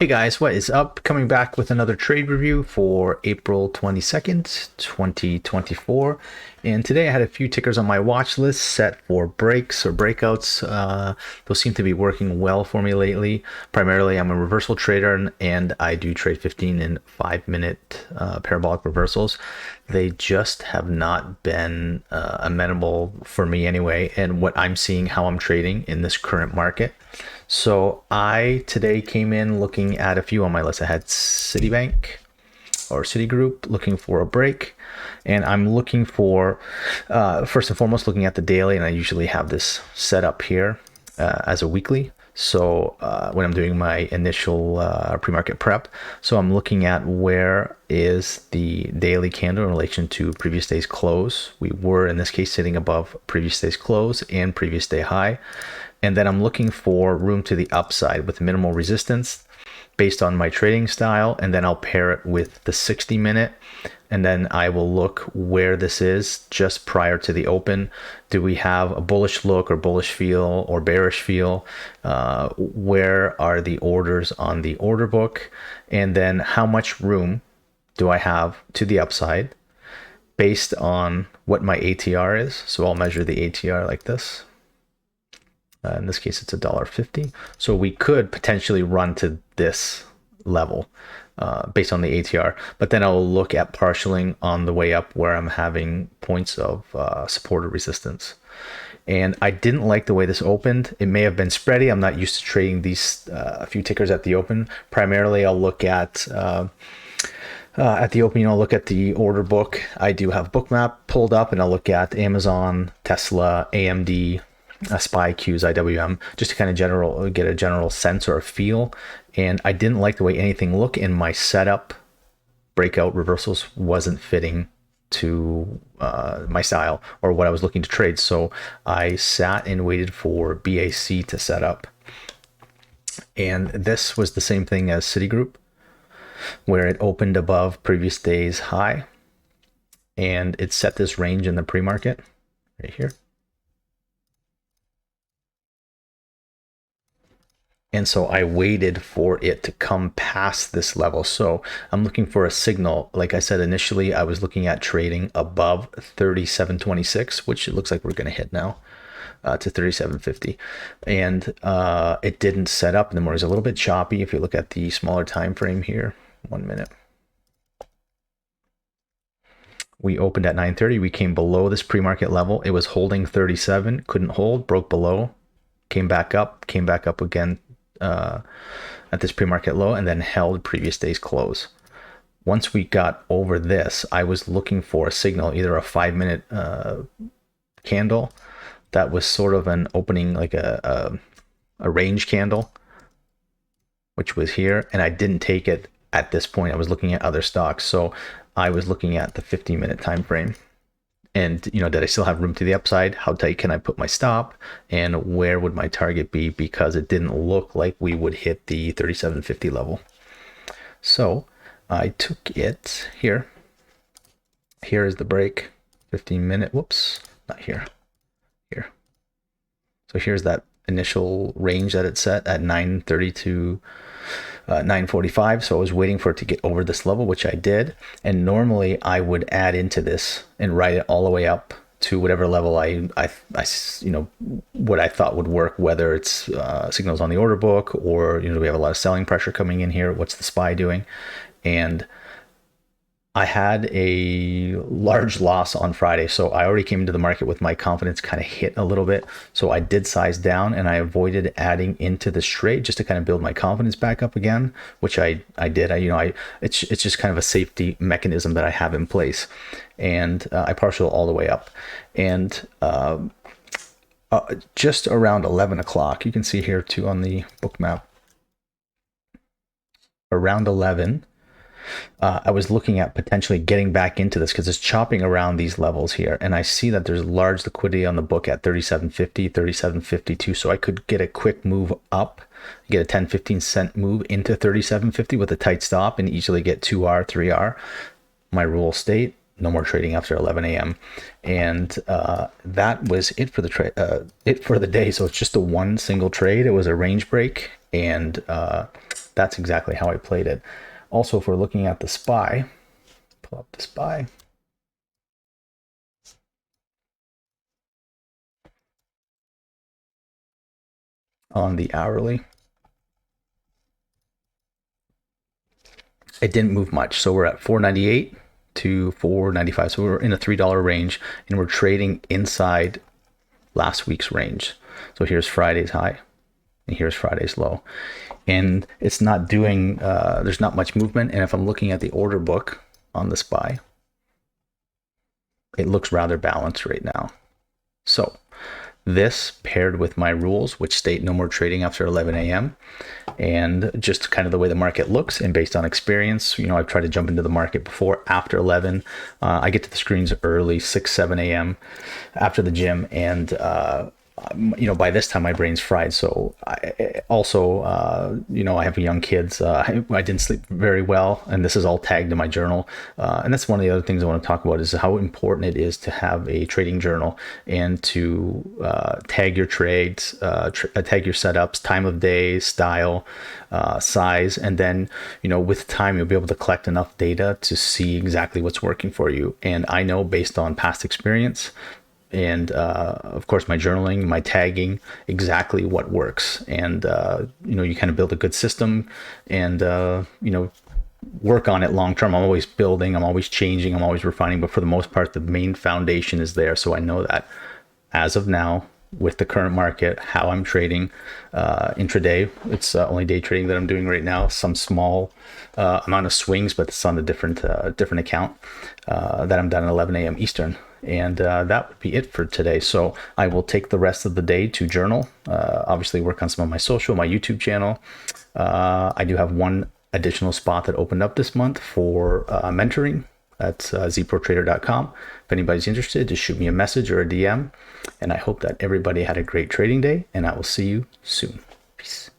Hey guys, what is up? Coming back with another trade review for April 22nd, 2024. And today I had a few tickers on my watch list set for breaks or breakouts. Those seem to be working well for me lately. Primarily, I'm a reversal trader and I do trade 15 and 5-minute parabolic reversals. They just have not been amenable for me anyway, and what I'm seeing, how I'm trading in this current market. So I today came in looking at a few on my list. I had Citibank or Citigroup looking for a break, and I'm looking for first and foremost looking at the daily, and I usually have this set up here as a weekly. So when I'm doing my initial pre-market prep, so I'm looking at where is the daily candle in relation to previous day's close. We were in this case sitting above previous day's close and previous day high. And then I'm looking for room to the upside with minimal resistance based on my trading style. And then I'll pair it with the 60-minute. And then I will look where this is just prior to the open. Do we have a bullish look or bullish feel or bearish feel? Where are the orders on the order book? And then how much room do I have to the upside based on what my ATR is? So I'll measure the ATR like this. In this case, it's $1.50. So we could potentially run to this level based on the ATR, but then I'll look at partialing on the way up where I'm having points of support or resistance. And I didn't like the way this opened. It may have been spready. I'm not used to trading these a few tickers at the open. Primarily, I'll look at the opening, I'll look at the order book. I do have Bookmap pulled up, and I'll look at Amazon, Tesla, AMD, SPY, Qs, IWM, just to kind of get a general sense or a feel. And I didn't like the way anything looked, and my setup breakout reversals wasn't fitting to my style or what I was looking to trade. So I sat and waited for BAC to set up. And this was the same thing as Citigroup, where it opened above previous day's high, and it set this range in the pre-market right here. And so I waited for it to come past this level. So I'm looking for a signal. Like I said, initially, I was looking at trading above 37.26, which it looks like we're going to hit now to 37.50. And it didn't set up. And the morning is a little bit choppy. If you look at the smaller time frame here, 1 minute. We opened at 9:30. We came below this pre-market level. It was holding 37, couldn't hold, broke below, came back up again at this pre-market low, and then held previous day's close. Once we got over this, I was looking for a signal, either a 5-minute candle that was sort of an opening, like a range candle, which was here, and I didn't take it at this point. I was looking at other stocks, so I was looking at the 15-minute time frame. And, did I still have room to the upside? How tight can I put my stop? And where would my target be? Because it didn't look like we would hit the 37.50 level. So I took it here. Here is the break, 15-minute. Whoops, not here. Here. So here's that initial range that it set at 9:30 to 9:45. So I was waiting for it to get over this level, which I did. And normally I would add into this and ride it all the way up to whatever level I what I thought would work, whether it's signals on the order book or, we have a lot of selling pressure coming in here. What's the SPY doing? And I had a large loss on Friday, so I already came into the market with my confidence kind of hit a little bit. So I did size down, and I avoided adding into this trade just to kind of build my confidence back up again, which I did. It's just kind of a safety mechanism that I have in place, and I partial all the way up, and just around 11 o'clock, you can see here too on the Bookmap, around 11. I was looking at potentially getting back into this because it's chopping around these levels here. And I see that there's large liquidity on the book at 37.50, 37.52. So I could get a quick move up, get a 10, 15 cent move into 37.50 with a tight stop and easily get 2R, 3R. My rule state, no more trading after 11 a.m. And that was it for the day. So it's just a one single trade. It was a range break. And that's exactly how I played it. Also, if we're looking at the SPY, pull up the SPY. On the hourly, it didn't move much. So we're at 498 to 495. So we're in a $3 range, and we're trading inside last week's range. So here's Friday's high, and here's Friday's low. And it's not doing, there's not much movement. And if I'm looking at the order book on the SPY, it looks rather balanced right now. So this paired with my rules, which state no more trading after 11 a.m. and just kind of the way the market looks, and based on experience, you know, I've tried to jump into the market before, after 11. I get to the screens early, 6, 7 a.m. after the gym, and you know, by this time my brain's fried. So I also, you know, I have young kids. I didn't sleep very well, and this is all tagged in my journal. And that's one of the other things I want to talk about, is how important it is to have a trading journal and to tag your trades, tag your setups, time of day, style, size, and then, you know, with time you'll be able to collect enough data to see exactly what's working for you. And I know, based on past experience, and of course my journaling, my tagging, exactly what works. And you know, you kind of build a good system, and you know, work on it long term. I'm always building, I'm always changing, I'm always refining, but for the most part the main foundation is there. So I know that as of now, with the current market, how I'm trading intraday, it's only day trading that I'm doing right now. Some small amount of swings, but it's on a different account that I'm done at 11 a.m. Eastern. And that would be it for today. So I will take the rest of the day to journal, obviously work on some of my social, my YouTube channel. I do have one additional spot that opened up this month for mentoring. That's zprotrader.com. If anybody's interested, just shoot me a message or a DM. And I hope that everybody had a great trading day, and I will see you soon. Peace.